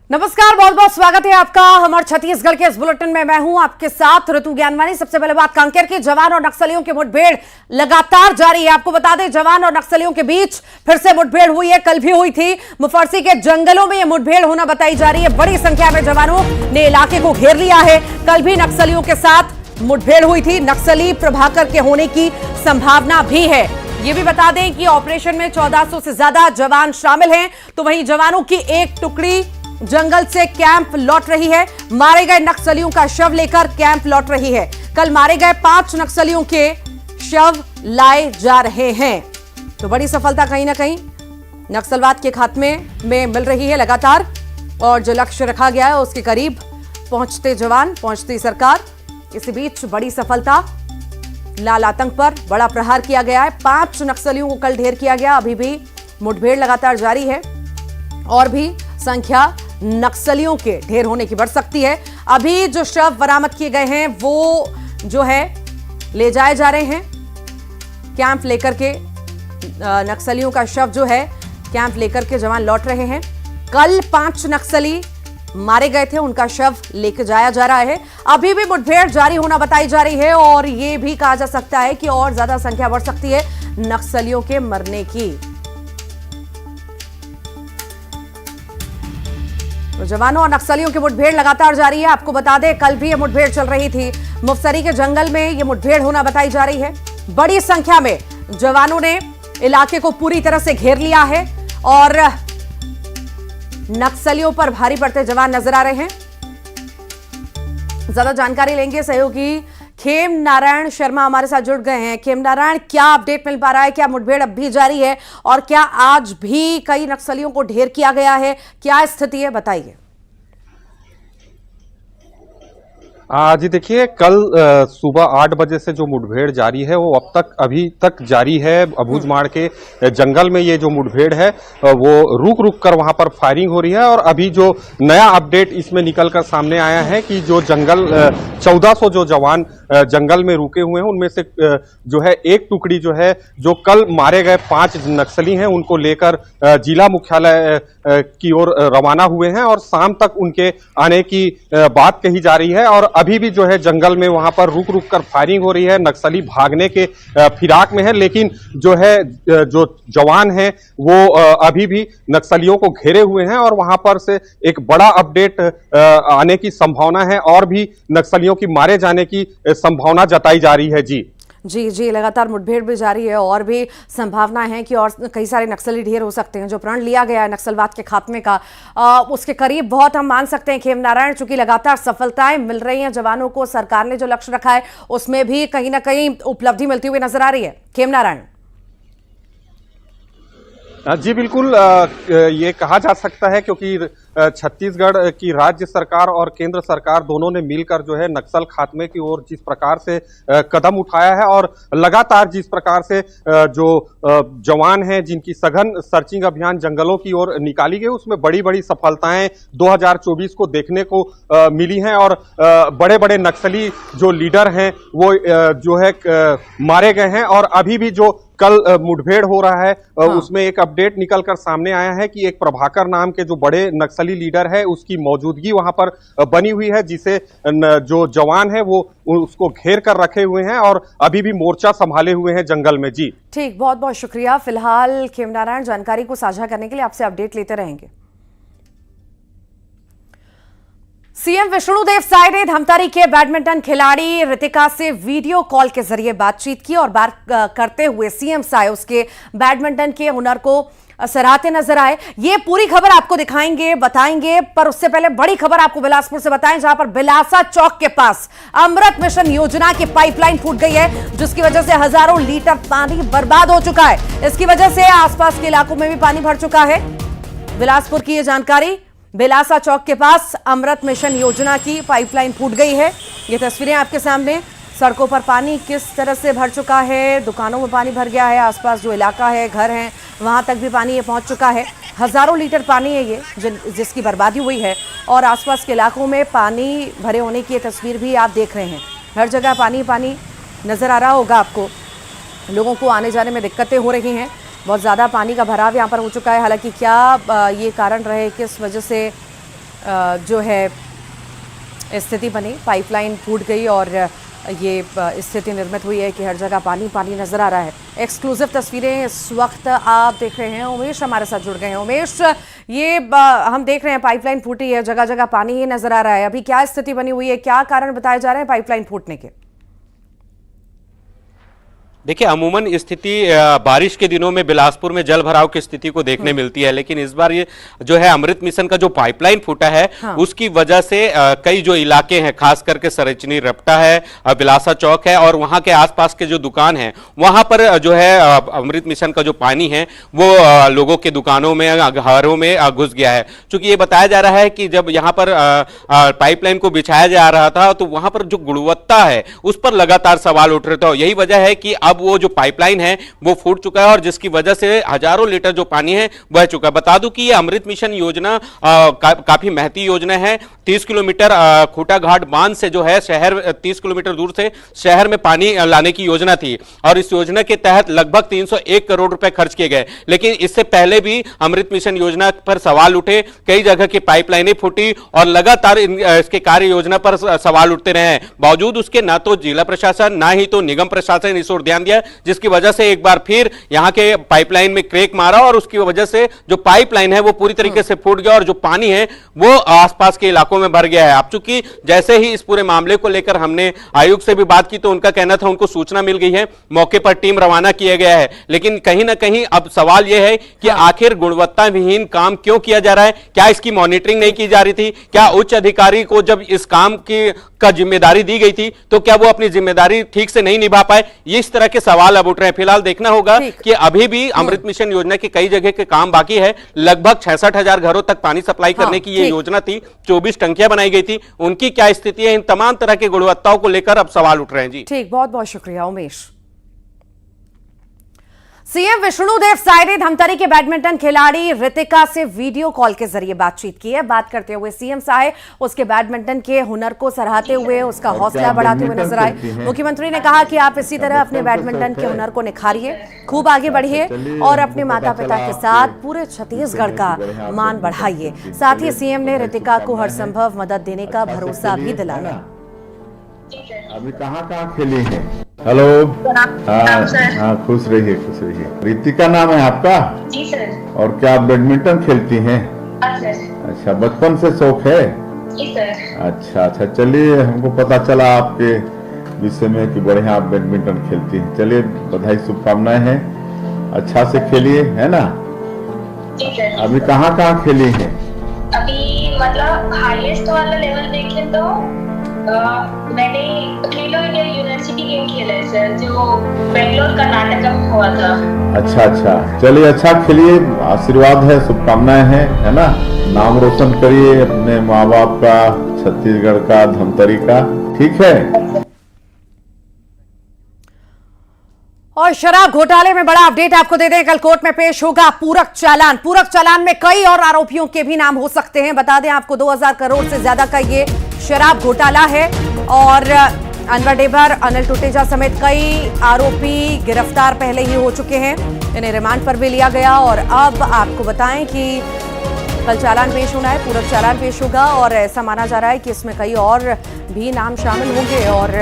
नमस्कार, बहुत बहुत स्वागत है आपका हमारे छत्तीसगढ़ के इस बुलेटिन में। मैं हूं आपके साथ ऋतु ज्ञानवानी। सबसे पहले बात कांकेर के जवान और नक्सलियों की मुठभेड़ लगातार जारी है। आपको बता दें, जवान और नक्सलियों के बीच फिर से मुठभेड़ हुई है, कल भी हुई थी। मुफर्सी के जंगलों में यह मुठभेड़ होना बताई जा रही है। बड़ी संख्या में जवानों ने इलाके को घेर लिया है। कल भी नक्सलियों के साथ मुठभेड़ हुई थी। नक्सली प्रभाकर के होने की संभावना भी है। ये भी बता दें कि ऑपरेशन में 1400 से ज्यादा जवान शामिल हैं। तो वहीं जवानों की एक टुकड़ी जंगल से कैंप लौट रही है। मारे गए नक्सलियों का शव लेकर कैंप लौट रही है। कल मारे गए 5 नक्सलियों के शव लाए जा रहे हैं। तो बड़ी सफलता कहीं ना कहीं नक्सलवाद के खात्मे में मिल रही है लगातार। और जो लक्ष्य रखा गया है उसके करीब पहुंचते जवान, पहुंचती सरकार। इसी बीच बड़ी सफलता, लाल आतंक पर बड़ा प्रहार किया गया है। 5 नक्सलियों को कल ढेर किया गया। अभी भी मुठभेड़ लगातार जारी है और भी संख्या नक्सलियों के ढेर होने की बढ़ सकती है। अभी जो शव बरामद किए गए हैं वो जो है ले जाए जा रहे हैं कैंप लेकर के। नक्सलियों का शव जो है कैंप लेकर के जवान लौट रहे हैं। कल 5 नक्सली मारे गए थे, उनका शव लेकर जाया जा रहा है। अभी भी मुठभेड़ जारी होना बताई जा रही है और यह भी कहा जा सकता है कि और ज्यादा संख्या बढ़ सकती है नक्सलियों के मरने की। तो जवानों और नक्सलियों की मुठभेड़ लगातार जारी है। आपको बता दें, कल भी यह मुठभेड़ चल रही थी। मुफस्सरी के जंगल में यह मुठभेड़ होना बताई जा रही है। बड़ी संख्या में जवानों ने इलाके को पूरी तरह से घेर लिया है और नक्सलियों पर भारी पड़ते जवान नजर आ रहे हैं। ज्यादा जानकारी लेंगे सहयोगी खेम नारायण शर्मा हमारे साथ जुड़ गए हैं। खेम नारायण, क्या अपडेट मिल पा रहा है? क्या मुठभेड़ अब भी जारी है और क्या आज भी कई नक्सलियों को ढेर किया गया है? क्या स्थिति है, बताइए। जी देखिए, कल सुबह 8 बजे से जो मुठभेड़ जारी है वो अभी तक जारी है। अबूझमाड़ के जंगल में ये जो मुठभेड़ है वो रुक रुक कर वहां पर फायरिंग हो रही है। और अभी जो नया अपडेट इसमें निकलकर सामने आया है कि जो जंगल 1400 जो जवान जंगल में रुके हुए हैं उनमें से जो है एक टुकड़ी जो है जो कल मारे गए 5 नक्सली हैं उनको लेकर जिला मुख्यालय की ओर रवाना हुए हैं और शाम तक उनके आने की बात कही जा रही है। और अभी भी जो है जंगल में वहां पर रुक रुक कर फायरिंग हो रही है। नक्सली भागने के फिराक में है, लेकिन जो है जो जवान हैं वो अभी भी नक्सलियों को घेरे हुए हैं और वहां पर से एक बड़ा अपडेट आने की संभावना है और भी नक्सलियों की मारे जाने की संभावना जताई जा रही है। जी, लगातार मुठभेड़ भी जारी है और भी संभावना है कि और कई सारे नक्सली ढेर हो सकते हैं। जो प्रण लिया गया है नक्सलवाद के खात्मे का, उसके करीब बहुत हम मान सकते हैं। खेम नारायण, चूंकि लगातार सफलताएं मिल रही हैं जवानों को, सरकार ने जो लक्ष्य रखा है उसमें भी कहीं ना कहीं उपलब्धि मिलती हुई नजर आ रही है। खेम नारायण जी बिल्कुल, ये कहा जा सकता है क्योंकि छत्तीसगढ़ की राज्य सरकार और केंद्र सरकार दोनों ने मिलकर जो है नक्सल खात्मे की ओर जिस प्रकार से कदम उठाया है और लगातार जिस प्रकार से जो जवान हैं जिनकी सघन सर्चिंग अभियान जंगलों की ओर निकाली गई, उसमें बड़ी बड़ी सफलताएं 2024 को देखने को मिली हैं। और बड़े बड़े नक्सली जो लीडर हैं वो जो है मारे गए हैं। और अभी भी जो कल मुठभेड़ हो रहा है उसमें एक अपडेट निकलकर सामने आया है कि एक प्रभाकर नाम के जो बड़े नक्सली लीडर है उसकी मौजूदगी वहां पर बनी हुई है, जिसे जो जवान है वो उसको घेर कर रखे हुए हैं और अभी भी मोर्चा संभाले हुए हैं जंगल में। जी ठीक, बहुत बहुत शुक्रिया। फिलहाल खेम नारायण, जानकारी को साझा करने के लिए आपसे अपडेट लेते रहेंगे। सीएम विष्णुदेव साय ने धमतरी के बैडमिंटन खिलाड़ी रितिका से वीडियो कॉल के जरिए बातचीत की और बात करते हुए सीएम साय उसके बैडमिंटन के हुनर को सराहते नजर आए। ये पूरी खबर आपको दिखाएंगे, बताएंगे, पर उससे पहले बड़ी खबर आपको बिलासपुर से बताएं, जहां पर बिलासा चौक के पास अमृत मिशन योजना की पाइपलाइन फूट गई है, जिसकी वजह से हजारों लीटर पानी बर्बाद हो चुका है। इसकी वजह से आसपास के इलाकों में भी पानी भर चुका है। बिलासपुर की यह जानकारी, बिलासा चौक के पास अमृत मिशन योजना की पाइपलाइन फूट गई है। ये तस्वीरें आपके सामने। सड़कों पर पानी किस तरह से भर चुका है, दुकानों में पानी भर गया है, आसपास जो इलाका है, घर हैं, वहां तक भी पानी ये पहुंच चुका है। हजारों लीटर पानी है ये जिसकी बर्बादी हुई है और आसपास के इलाकों में पानी भरे होने की ये तस्वीर भी आप देख रहे हैं। हर जगह पानी पानी नजर आ रहा होगा आपको। लोगों को आने जाने में दिक्कतें हो रही हैं। बहुत ज़्यादा पानी का भराव यहाँ पर हो चुका है। हालांकि क्या ये कारण रहे, किस वजह से जो है स्थिति बनी, पाइपलाइन फूट गई और ये स्थिति निर्मित हुई है कि हर जगह पानी पानी नजर आ रहा है। एक्सक्लूसिव तस्वीरें इस वक्त आप देख रहे हैं। उमेश हमारे साथ जुड़ गए हैं। उमेश, ये हम देख रहे हैं पाइपलाइन फूटी है, जगह जगह पानी ही नजर आ रहा है। अभी क्या स्थिति बनी हुई है, क्या कारण बताए जा रहे हैं पाइपलाइन फूटने के? देखिए, अमूमन स्थिति बारिश के दिनों में बिलासपुर में जल भराव की स्थिति को देखने मिलती है, लेकिन इस बार ये जो है अमृत मिशन का जो पाइपलाइन फूटा है, हाँ। उसकी वजह से कई जो इलाके हैं, खास करके सरचनी रपटा है, बिलासा चौक है और वहां के आसपास के जो दुकान है, वहां पर जो है अमृत मिशन का जो पानी है वो लोगों के दुकानों में, घरों में घुस गया है। चूंकि ये बताया जा रहा है कि जब यहाँ पर पाइपलाइन को बिछाया जा रहा था तो वहां पर जो गुणवत्ता है उस पर लगातार सवाल उठ रहे थे। यही वजह है कि अब वो जो पाइपलाइन है वो फूट चुका है और जिसकी वजह से हजारों लीटर जो पानी है बह चुका है। बता दूं कि ये अमृत मिशन योजना काफी महती योजना है। 30 किलोमीटर खूटा घाट बांध से जो है शहर 30 किलोमीटर दूर से शहर में पानी लाने की योजना थी और इस योजना के तहत लगभग 301 करोड़ रुपए खर्च किए गए। लेकिन इससे पहले भी अमृत मिशन योजना पर सवाल उठे, कई जगह की पाइपलाइनें फूटी और लगातार इसके कार्य योजना पर सवाल उठते रहे हैं। बावजूद उसके ना तो जिला प्रशासन ना ही तो निगम प्रशासन इस ओर ध्यान दिया, जिसकी वजह से एक बार फिर यहां के पाइपलाइन में क्रैक मारा और उसकी वजह से जो पाइपलाइन है वो पूरी तरीके से फूट गया और जो पानी है वो आसपास के इलाकों में भर गया है। अब चूंकि जैसे ही इस पूरे मामले को लेकर हमने आयुक्त से भी बात की तो उनका कहना था उनको सूचना मिल गई है, मौके पर टीम रवाना किया गया है। लेकिन कहीं ना कहीं अब सवाल यह है कि आखिर गुणवत्ता विहीन काम क्यों किया जा रहा है? क्या इसकी मॉनिटरिंग नहीं की जा रही थी? क्या उच्च अधिकारी को जब इस काम का जिम्मेदारी दी गई थी तो क्या वो अपनी जिम्मेदारी ठीक से नहीं निभा पाए? ये इस तरह के सवाल अब उठ रहे हैं। फिलहाल देखना होगा कि अभी भी अमृत मिशन योजना के कई जगह के काम बाकी है। लगभग 66,000 घरों तक पानी सप्लाई करने की ये योजना थी, 24 टंकियां बनाई गई थी, उनकी क्या स्थिति है? इन तमाम तरह की गुणवत्ताओं को लेकर अब सवाल उठ रहे हैं। जी ठीक, बहुत बहुत शुक्रिया उमेश। सीएम विष्णुदेव साय ने धमतरी के बैडमिंटन खिलाड़ी रितिका से वीडियो कॉल के जरिए बातचीत की है। बात करते हुए सीएम साय उसके बैडमिंटन के हुनर को सराहते हुए उसका हौसला बढ़ाते हुए नजर आए। मुख्यमंत्री ने कहा कि आप इसी तरह अपने बैडमिंटन के हुनर को निखारिए, खूब आगे बढ़िए और अपने माता पिता के साथ पूरे छत्तीसगढ़ का मान बढ़ाइए। साथ ही सीएम ने रितिका को हर संभव मदद देने का भरोसा भी दिलाया। अभी कहाँ खेली है? हेलो, हाँ, खुश रहिए, खुश रहिए। रितिका नाम है आपका? जी सर। और क्या आप बैडमिंटन खेलती हैं? अच्छा, बचपन से शौक है? जी सर। अच्छा अच्छा, चलिए, हमको पता चला आपके विषय में कि बढ़िया आप बैडमिंटन खेलती हैं। चलिए, बधाई, शुभकामनाएं हैं, अच्छा से खेलिए, है ना? जी सर। अभी कहाँ खेली है? अभी मतलब हाईएस्ट वाला लेवल देखें तो मैंने खेलो इंडिया यूनिवर्सिटी गेम खेला है सर, जो बेंगलोर कर्नाटक में हुआ था। अच्छा अच्छा, चलिए, अच्छा खेलिए, आशीर्वाद है, शुभकामनाएं हैं, है ना? नाम रोशन करिए अपने माँ बाप का, छत्तीसगढ़ का, धमतरी का, ठीक है? और शराब घोटाले में बड़ा अपडेट आपको दे दें, कल कोर्ट में पेश होगा पूरक चालान। पूरक चालान में कई और आरोपियों के भी नाम हो सकते हैं। बता दें आपको 2000 करोड़ से ज्यादा का ये शराब घोटाला है और अनवर डेबर, अनिल टुटेजा समेत कई आरोपी गिरफ्तार पहले ही हो चुके हैं। इन्हें रिमांड पर भी लिया गया और अब आपको बताएं कि कल चालान पेश होना है, पूरक चालान पेश होगा और ऐसा माना जा रहा है कि इसमें कई और भी नाम शामिल होंगे और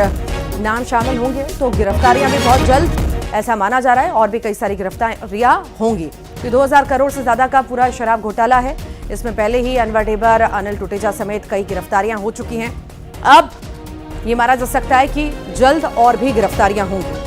नाम शामिल होंगे तो गिरफ्तारियां भी बहुत जल्द, ऐसा माना जा रहा है, और भी कई सारी गिरफ्तारियां होंगी। 2000 करोड़ से ज्यादा का पूरा शराब घोटाला है। इसमें पहले ही अनवर डेबर, अनिल टुटेजा समेत कई गिरफ्तारियां हो चुकी हैं। अब ये माना जा सकता है कि जल्द और भी गिरफ्तारियां होंगी।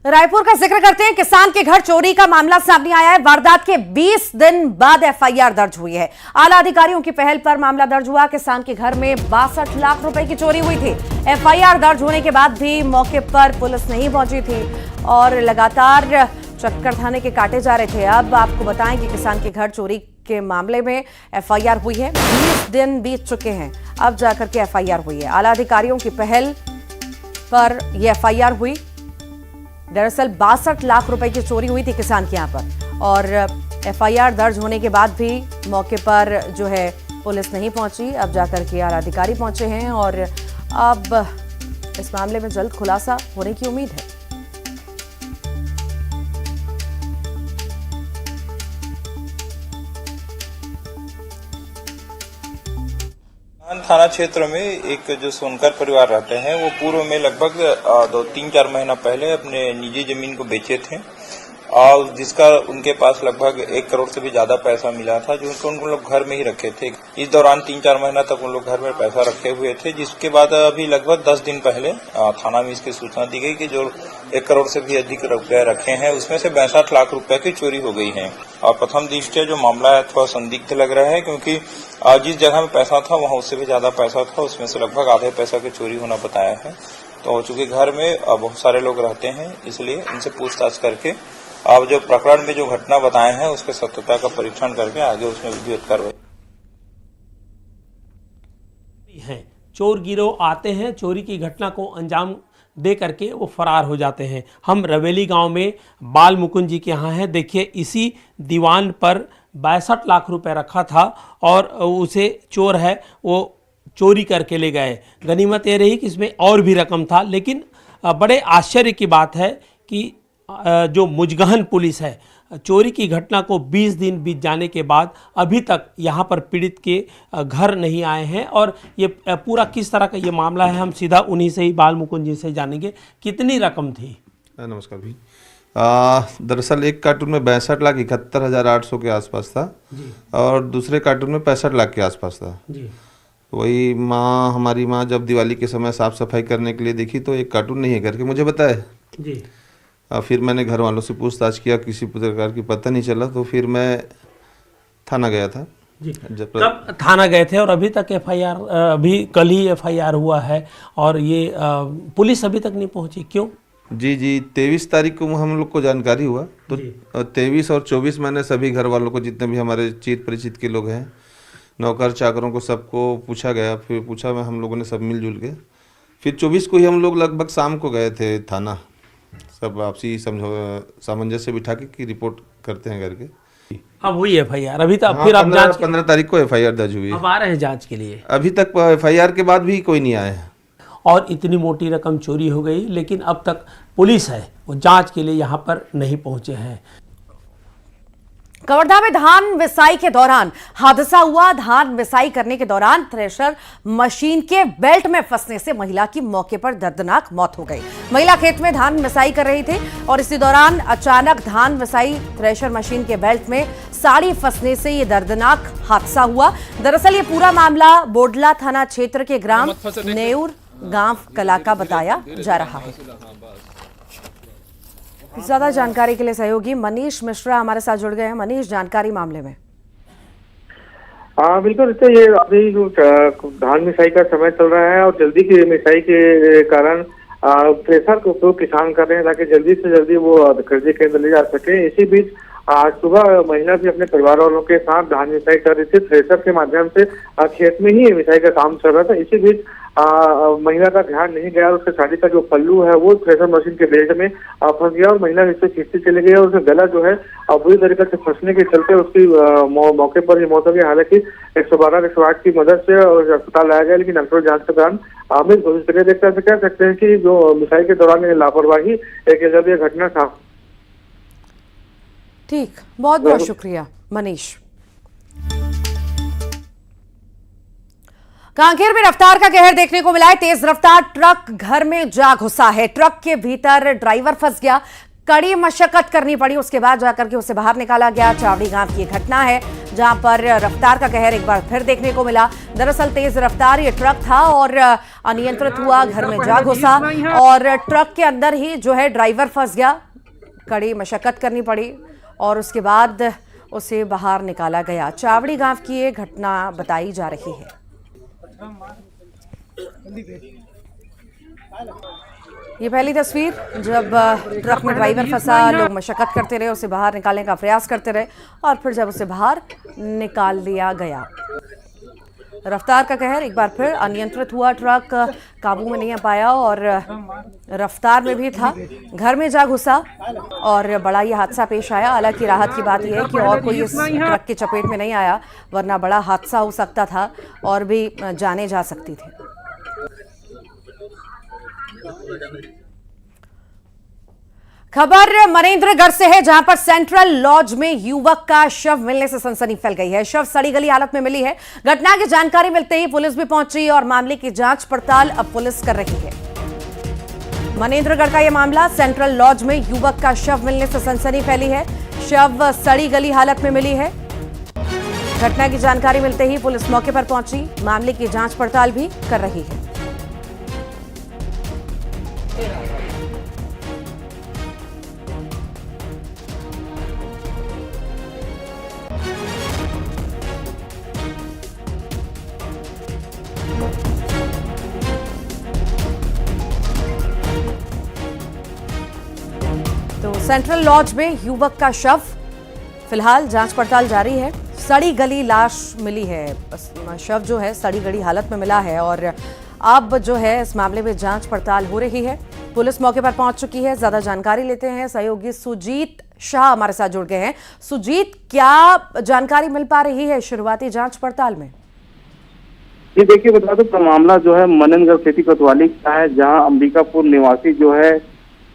रायपुर का जिक्र करते हैं। किसान के घर चोरी का मामला सामने आया है। वारदात के 20 दिन बाद एफआईआर दर्ज हुई है। आला अधिकारियों की पहल पर मामला दर्ज हुआ। किसान के घर में 62 लाख रुपए की चोरी हुई थी। एफआईआर दर्ज होने के बाद भी मौके पर पुलिस नहीं पहुंची थी और लगातार चक्कर थाने के काटे जा रहे थे। अब आपको बताएं कि किसान के घर चोरी के मामले में एफआईआर हुई है। 20 दिन बीत चुके हैं, अब जाकर के एफआईआर हुई है। आला अधिकारियों की पहल पर यह एफआईआर हुई। दरअसल 62 लाख रुपए की चोरी हुई थी किसान के यहाँ पर और एफआईआर दर्ज होने के बाद भी मौके पर जो है पुलिस नहीं पहुंची। अब जाकर के आला अधिकारी पहुंचे हैं और अब इस मामले में जल्द खुलासा होने की उम्मीद है। थाना क्षेत्र में एक जो सोनकर परिवार रहते हैं वो पूर्व में लगभग 2-3-4 महीना पहले अपने निजी जमीन को बेचे थे और जिसका उनके पास लगभग 1 करोड़ से भी ज्यादा पैसा मिला था, जो उन लोग घर में ही रखे थे। इस दौरान 3-4 महीना तक उन लोग घर में पैसा रखे हुए थे, जिसके बाद अभी लगभग 10 दिन पहले थाना में इसकी सूचना दी गई कि जो 1 करोड़ से भी अधिक रुपए रखे हैं उसमें से 62 लाख रुपए की चोरी हो गई है। और प्रथम दृष्टया जो मामला है थोड़ा संदिग्ध लग रहा है, क्योंकि जिस जगह में पैसा था वहां उससे भी ज्यादा पैसा था, उसमें से लगभग आधे पैसा की चोरी होना बताया है। तो चूंकि घर में बहुत सारे लोग रहते हैं, इसलिए इनसे पूछताछ करके अब जो प्रकरण में जो घटना बताए हैं उसके सत्यता का परीक्षण करके आगे उसमें विधिवत कार्रवाई है। चोर गिरोह आते हैं, चोरी की घटना को अंजाम दे करके वो फरार हो जाते हैं। हम रवेली गांव में बाल मुकुंद जी के यहाँ हैं। देखिए, इसी दीवान पर 62 लाख रुपए रखा था और उसे चोर है वो चोरी करके ले गए। गनीमत ये रही कि इसमें और भी रकम था, लेकिन बड़े आश्चर्य की बात है कि जो मुजगहन पुलिस है, चोरी की घटना को 20 दिन बीत जाने के बाद अभी तक यहाँ पर पीड़ित के घर नहीं आए हैं। और ये पूरा किस तरह का ये मामला है, हम सीधा उन्हीं से ही, बाल मुकुंद जी से जानेंगे। कितनी रकम थी? नमस्कार भी। दरअसल एक कार्टून में 62,71,800 के आसपास था और दूसरे कार्टून में 65 लाख के आसपास था जी। वही हमारी माँ जब दिवाली के समय साफ सफाई करने के लिए देखी तो एक कार्टून नहीं है करके मुझे बताया जी। फिर मैंने घर वालों से पूछताछ किया, किसी प्रकार की पता नहीं चला, तो फिर मैं थाना गया था जी। कब थाना गए थे और अभी तक FIR, अभी कल ही FIR हुआ है और ये पुलिस अभी तक नहीं पहुंची, क्यों? जी 23 तारीख को हम लोग को जानकारी हुआ, तो 23 और 24 मैंने सभी घर वालों को, जितने भी हमारे चित परिचित के लोग हैं, नौकर चाकरों को, सबको पूछा गया। फिर पूछा मैं, हम लोगों ने सब मिलजुल के फिर 24 को ही हम लोग लगभग शाम को गए थे थाना, सब आपसी सामंजस्य बिठा के कि रिपोर्ट करते हैं करके। अब हुई FIR अभी तक? फिर अब जांच 15 तारीख को FIR दर्ज हुई। अब आ रहे हैं जांच के लिए? अभी तक FIR के बाद भी कोई नहीं आया है। और इतनी मोटी रकम चोरी हो गई, लेकिन अब तक पुलिस है वो जांच के लिए यहाँ पर नहीं पहुंचे हैं। कवर्धा में धान विसाई के दौरान हादसा हुआ। धान विसाई करने के दौरान थ्रेशर मशीन के बेल्ट में फंसने से महिला की मौके पर दर्दनाक मौत हो गई। महिला खेत में धान विसाई कर रही थी और इसी दौरान अचानक धान विसाई थ्रेशर मशीन के बेल्ट में साड़ी फंसने से ये दर्दनाक हादसा हुआ। दरअसल ये पूरा मामला बोडला थाना क्षेत्र के ग्राम नेऊर गांव कला का बताया जा रहा है। ज्यादा जानकारी के लिए सहयोगी मनीष मिश्रा हमारे साथ जुड़ गए हैं। मनीष, जानकारी मामले में। बिल्कुल, इससे ये अभी जो धान मिसाई का समय चल रहा है और जल्दी की मिसाई के कारण थ्रेशर का उपयोग किसान कर रहे हैं ताकि जल्दी से जल्दी वो कर्जे के अंदर ले जा सके। इसी बीच आज सुबह महिला भी अपने परिवार वालों के साथ धान मिसाई कर रही थी। थ्रेशर के माध्यम से खेत में ही मिसाई का काम चल रहा था। इसी बीच महिला का ध्यान नहीं गया और उसके साड़ी का जो पल्लू है वो थ्रेशर मशीन के बेल्ट में फंस गया और महिला इससे खींचती चली गई और उसका गला जो है बुरी तरीके से फंसने के चलते उसकी मौके पर ही मौत हो गई। हालांकि 112-108 की मदद से अस्पताल लाया गया, लेकिन डॉक्टर जांच के दौरान अमित भविष्य देखते कह सकते हैं कि जो मिसाई के दौरान लापरवाही एक जब यह घटना था। ठीक, बहुत बहुत शुक्रिया मनीष। कांकेर में रफ्तार का कहर देखने को मिला है। तेज रफ्तार ट्रक घर में जा घुसा है। ट्रक के भीतर ड्राइवर फंस गया, कड़ी मशक्कत करनी पड़ी, उसके बाद जाकर के उसे बाहर निकाला गया। चावड़ी गांव की घटना है जहां पर रफ्तार का कहर एक बार फिर देखने को मिला। दरअसल तेज रफ्तार ये ट्रक था और अनियंत्रित हुआ, घर में जा घुसा और ट्रक के अंदर ही जो है ड्राइवर फंस गया। कड़ी मशक्कत करनी पड़ी और उसके बाद उसे बाहर निकाला गया। चावड़ी गांव की ये घटना बताई जा रही है। ये पहली तस्वीर जब ट्रक में ड्राइवर फंसा, लोग मशक्कत करते रहे, उसे बाहर निकालने का प्रयास करते रहे और फिर जब उसे बाहर निकाल लिया गया। रफ्तार का कहर एक बार फिर अनियंत्रित हुआ, ट्रक काबू में नहीं आ पाया और रफ्तार में भी था, घर में जा घुसा और बड़ा ये हादसा पेश आया। हालांकि राहत की बात यह है कि और कोई इस ट्रक की चपेट में नहीं आया, वरना बड़ा हादसा हो सकता था और भी जाने जा सकती थी। खबर मनेंद्रगढ़ से है, जहां पर सेंट्रल लॉज में युवक का शव मिलने से सनसनी फैल गई है। शव सड़ी गली हालत में मिली है। घटना की जानकारी मिलते ही पुलिस भी पहुंची और मामले की जांच पड़ताल अब पुलिस कर रही है। मनेंद्रगढ़ का यह मामला, सेंट्रल लॉज में युवक का शव मिलने से सनसनी फैली है। शव सड़ी गली हालत में मिली है। घटना की जानकारी मिलते ही पुलिस मौके पर पहुंची, मामले की जांच पड़ताल भी कर रही है। तो सेंट्रल लॉज में युवक का शव, फिलहाल जांच पड़ताल जारी है। सड़ी गली लाश मिली है। शव जो है सड़ी गली हालत में मिला है और अब जो है इस मामले में जांच पड़ताल हो रही है। पुलिस मौके पर पहुंच चुकी है। ज्यादा जानकारी लेते हैं, सहयोगी सुजीत शाह हमारे साथ जुड़ गए हैं। सुजीत, क्या जानकारी मिल पा रही है शुरुआती जांच पड़ताल में? जी देखिए, बता दो मामला जो है मनेंद्रगढ़ सिटी कोतवाली का है, जहां अंबिकापुर निवासी जो है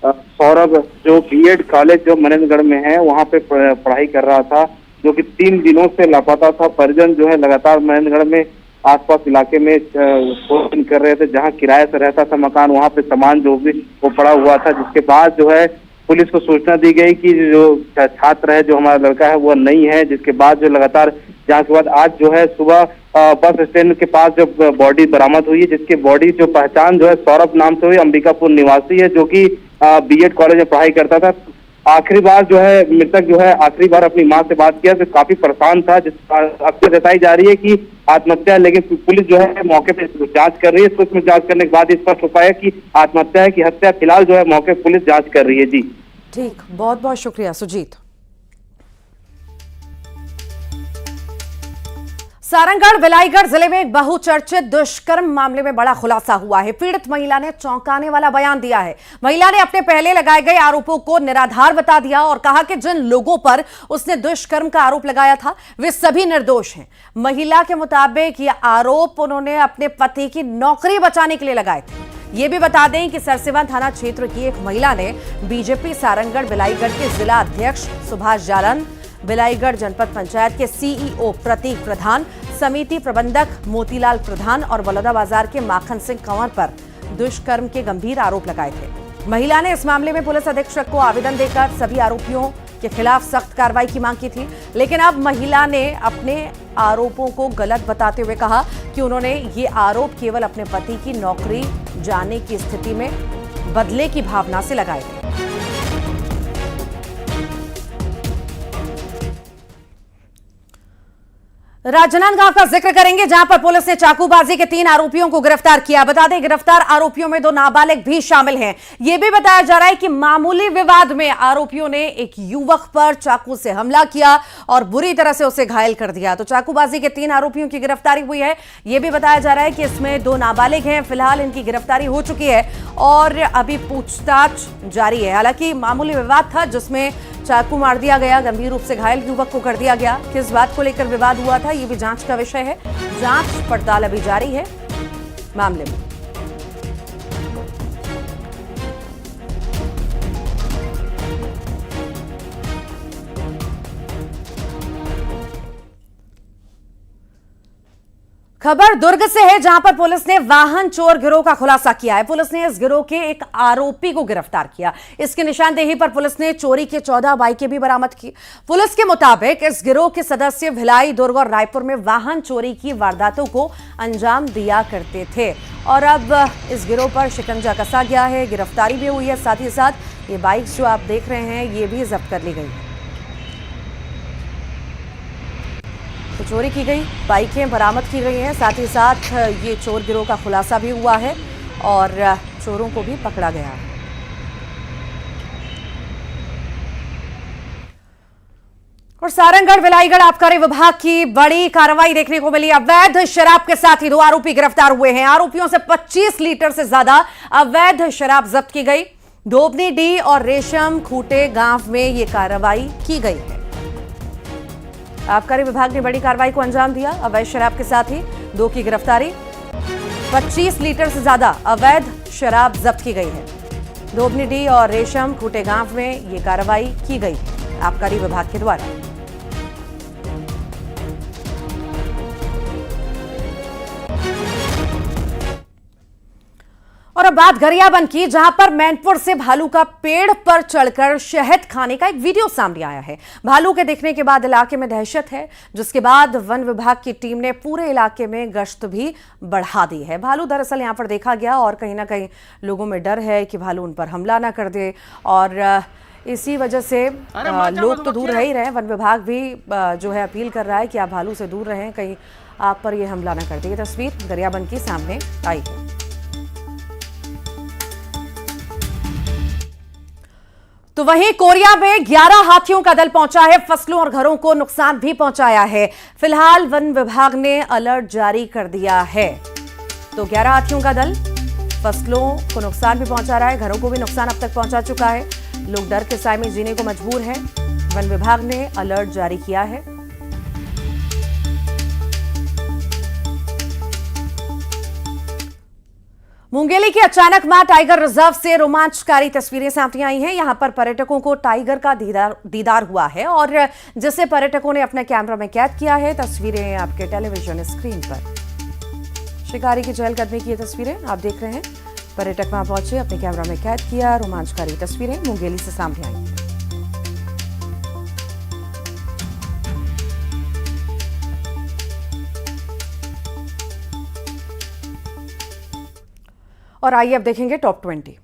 सौरभ, जो बीएड कॉलेज जो मनेंद्रगढ़ में है वहां पे पढ़ाई कर रहा था, जो कि 3 दिनों से लापता था। परिजन जो है लगातार मनेंद्रगढ़ में आसपास इलाके में खोजबीन कर रहे थे। जहां किराए से रहता था मकान, वहां पे सामान जो भी वो पड़ा हुआ था, जिसके बाद जो है पुलिस को सूचना दी गई कि जो छात्र है, जो हमारा लड़का है, वो नहीं है। जिसके बाद जो लगातार जांच के बाद आज जो है सुबह बस स्टैंड के पास जो बॉडी बरामद हुई है, जिसकी बॉडी जो पहचान जो है सौरभ नाम से हुई, अंबिकापुर निवासी है, जो कि बीएड कॉलेज में पढ़ाई करता था। आखिरी बार जो है मृतक जो है आखिरी बार अपनी मां से बात किया तो काफी परेशान था, जिस जताई जा रही है कि आत्महत्या, लेकिन पुलिस जो है मौके पे जांच कर रही है। सूक्ष्म जांच करने के बाद स्पष्ट हो पाया कि आत्महत्या है कि हत्या, फिलहाल जो है मौके पुलिस जांच कर रही है। जी ठीक, बहुत बहुत शुक्रिया सुजीत। सारंगढ़ विलायगढ़ जिले में एक बहुचर्चित दुष्कर्म मामले में बड़ा खुलासा हुआ है। पीड़ित महिला ने चौंकाने वाला बयान दिया है। महिला ने अपने पहले लगाए गए आरोपों को निराधार बता दिया और कहा कि जिन लोगों पर उसने दुष्कर्म का आरोप लगाया था वे सभी निर्दोष हैं। महिला के मुताबिक ये आरोप उन्होंने अपने पति की नौकरी बचाने के लिए लगाए थे। ये भी बता दें कि सरसेवा थाना क्षेत्र की एक महिला ने बीजेपी सारंगढ़ विलायगढ़ के जिला अध्यक्ष सुभाष जालन, विलायगढ़ जनपद पंचायत के सीईओ प्रतीक प्रधान, समिति प्रबंधक मोतीलाल प्रधान और बलौदाबाजार के माखन सिंह कंवर पर दुष्कर्म के गंभीर आरोप लगाए थे। महिला ने इस मामले में पुलिस अधीक्षक को आवेदन देकर सभी आरोपियों के खिलाफ सख्त कार्रवाई की मांग की थी, लेकिन अब महिला ने अपने आरोपों को गलत बताते हुए कहा कि उन्होंने ये आरोप केवल अपने पति की नौकरी जाने की स्थिति में बदले की भावना से लगाए थे। राजनांदगांव का जिक्र करेंगे, जहां पर पुलिस ने चाकूबाजी के 3 आरोपियों को गिरफ्तार किया। बता दें, गिरफ्तार आरोपियों में 2 नाबालिग भी शामिल हैं। यह भी बताया जा रहा है कि मामूली विवाद में आरोपियों ने एक युवक पर चाकू से हमला किया और बुरी तरह से उसे घायल कर दिया। तो चाकूबाजी के 3 आरोपियों की गिरफ्तारी हुई है। यह भी बताया जा रहा है कि इसमें 2 नाबालिग हैं। फिलहाल इनकी गिरफ्तारी हो चुकी है और अभी पूछताछ जारी है। हालांकि मामूली विवाद था जिसमें चाकू मार दिया गया, गंभीर रूप से घायल युवक को कर दिया गया। किस बात को लेकर विवाद हुआ था, ये भी जांच का विषय है। जांच पड़ताल अभी जारी है मामले में। खबर दुर्ग से है, जहां पर पुलिस ने वाहन चोर गिरोह का खुलासा किया है। पुलिस ने इस गिरोह के एक आरोपी को गिरफ्तार किया। इसकी निशानदेही पर पुलिस ने चोरी के 14 बाइकें भी बरामद की। पुलिस के मुताबिक इस गिरोह के सदस्य भिलाई, दुर्ग और रायपुर में वाहन चोरी की वारदातों को अंजाम दिया करते थे और अब इस गिरोह पर शिकंजा कसा गया है। गिरफ्तारी भी हुई है। साथ ही साथ ये बाइक्स जो आप देख रहे हैं ये भी जब्त कर ली गई है। तो चोरी की गई बाइकें बरामद की गई हैं। साथ ही साथ ये चोर गिरोह का खुलासा भी हुआ है और चोरों को भी पकड़ा गया है। और सारंगढ़ विलायगढ़ आबकारी विभाग की बड़ी कार्रवाई देखने को मिली। अवैध शराब के साथ ही 2 आरोपी गिरफ्तार हुए हैं। आरोपियों से 25 लीटर से ज्यादा अवैध शराब जब्त की गई। धोबनी डी और रेशम खूटे गांव में ये कार्रवाई की गई है। आबकारी विभाग ने बड़ी कार्रवाई को अंजाम दिया। अवैध शराब के साथ ही 2 की गिरफ्तारी। 25 लीटर से ज्यादा अवैध शराब जब्त की गई है। धोबनीडीह और रेशम खूटे गांव में ये कार्रवाई की गई है आबकारी विभाग के द्वारा। और अब बात गरियाबंद की, जहां पर मैनपुर से भालू का पेड़ पर चढ़कर शहद खाने का एक वीडियो सामने आया है। भालू के दिखने के बाद इलाके में दहशत है, जिसके बाद वन विभाग की टीम ने पूरे इलाके में गश्त भी बढ़ा दी है। भालू दरअसल यहां पर देखा गया और कहीं ना कहीं लोगों में डर है कि भालू उन पर हमला ना कर दे, और इसी वजह से लोग तो दूर रह ही रहे हैं। वन विभाग भी जो है अपील कर रहा है कि आप भालू से दूर रहें, कहीं आप पर यह हमला ना कर दे। ये तस्वीर गरियाबंद की सामने आई है। तो वहीं कोरिया में 11 हाथियों का दल पहुंचा है, फसलों और घरों को नुकसान भी पहुंचाया है। फिलहाल वन विभाग ने अलर्ट जारी कर दिया है। तो 11 हाथियों का दल फसलों को नुकसान भी पहुंचा रहा है, घरों को भी नुकसान अब तक पहुंचा चुका है। लोग डर के साए में जीने को मजबूर हैं। वन विभाग ने अलर्ट जारी किया है। मुंगेली के अचानक मां टाइगर रिजर्व से रोमांचकारी तस्वीरें सामने आई हैं। यहां पर पर्यटकों को टाइगर का दीदार हुआ है और जिसे पर्यटकों ने अपने कैमरा में कैद किया है। तस्वीरें आपके टेलीविजन स्क्रीन पर। शिकारी की चहलकदमी की ये तस्वीरें आप देख रहे हैं। पर्यटक वहां पहुंचे, अपने कैमरा में कैद किया। रोमांचकारी तस्वीरें मुंगेली से सामने आई। और आइए अब देखेंगे टॉप 20।